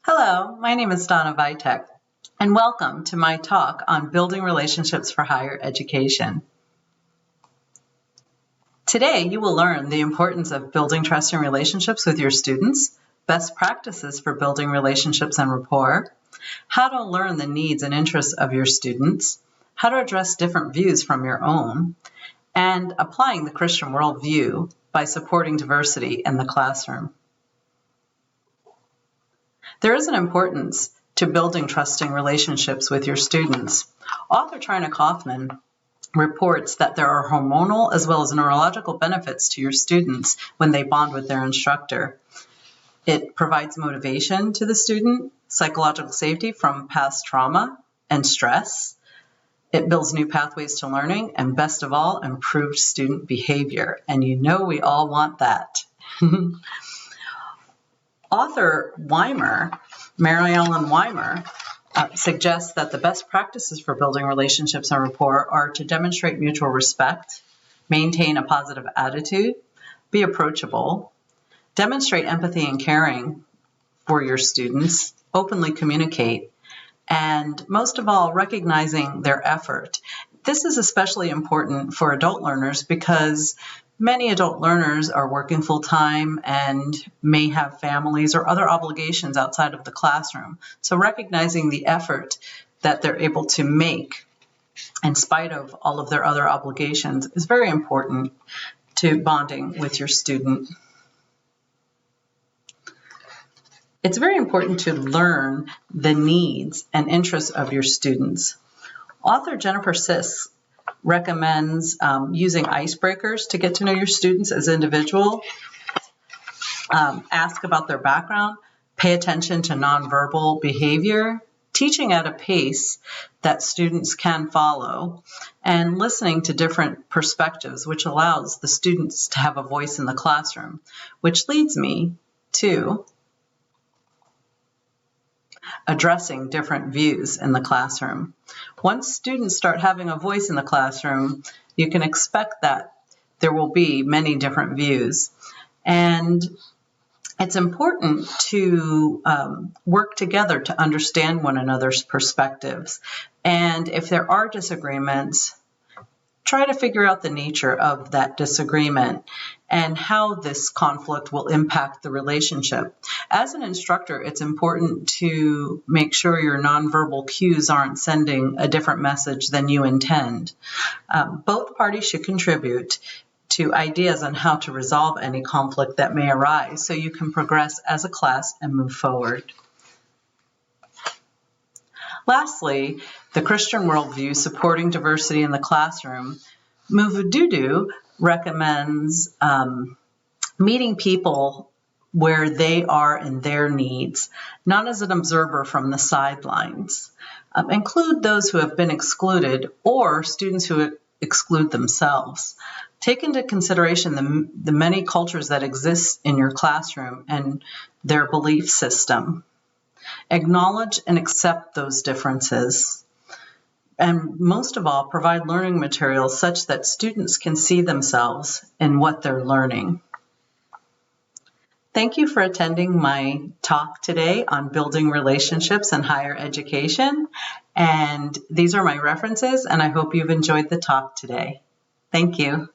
Hello, my name is Donna Vitek, and welcome to my talk on building relationships for higher education. Today, you will learn the importance of building trusting relationships with your students, best practices for building relationships and rapport, how to learn the needs and interests of your students, how to address different views from your own, and applying the Christian worldview by supporting diversity in the classroom. There is an importance to building trusting relationships with your students. Author Trina Kaufman reports that there are hormonal as well as neurological benefits to your students when they bond with their instructor. It provides motivation to the student, psychological safety from past trauma and stress. It builds new pathways to learning, and best of all, improved student behavior. And you know we all want that. Author Weimer, Mary Ellen Weimer, suggests that the best practices for building relationships and rapport are to demonstrate mutual respect, maintain a positive attitude, be approachable, demonstrate empathy and caring for your students, openly communicate, and most of all, recognizing their effort. This is especially important for adult learners because many adult learners are working full-time and may have families or other obligations outside of the classroom. So recognizing the effort that they're able to make in spite of all of their other obligations is very important to bonding with your student. It's very important to learn the needs and interests of your students. Author Jennifer Sisk recommends using icebreakers to get to know your students as individuals. Ask about their background, pay attention to nonverbal behavior, teaching at a pace that students can follow, and listening to different perspectives, which allows the students to have a voice in the classroom, which leads me to addressing different views in the classroom. Once students start having a voice in the classroom, you can expect that there will be many different views. And it's important to work together to understand one another's perspectives. And if there are disagreements, try to figure out the nature of that disagreement and how this conflict will impact the relationship. As an instructor, it's important to make sure your nonverbal cues aren't sending a different message than you intend. Both parties should contribute to ideas on how to resolve any conflict that may arise so you can progress as a class and move forward. Lastly, the Christian worldview supporting diversity in the classroom. Muvududu recommends meeting people where they are in their needs, not as an observer from the sidelines. Include those who have been excluded or students who exclude themselves. Take into consideration the many cultures that exist in your classroom and their belief system. Acknowledge and accept those differences. And most of all, provide learning materials such that students can see themselves in what they're learning. Thank you for attending my talk today on building relationships in higher education. And these are my references, and I hope you've enjoyed the talk today. Thank you.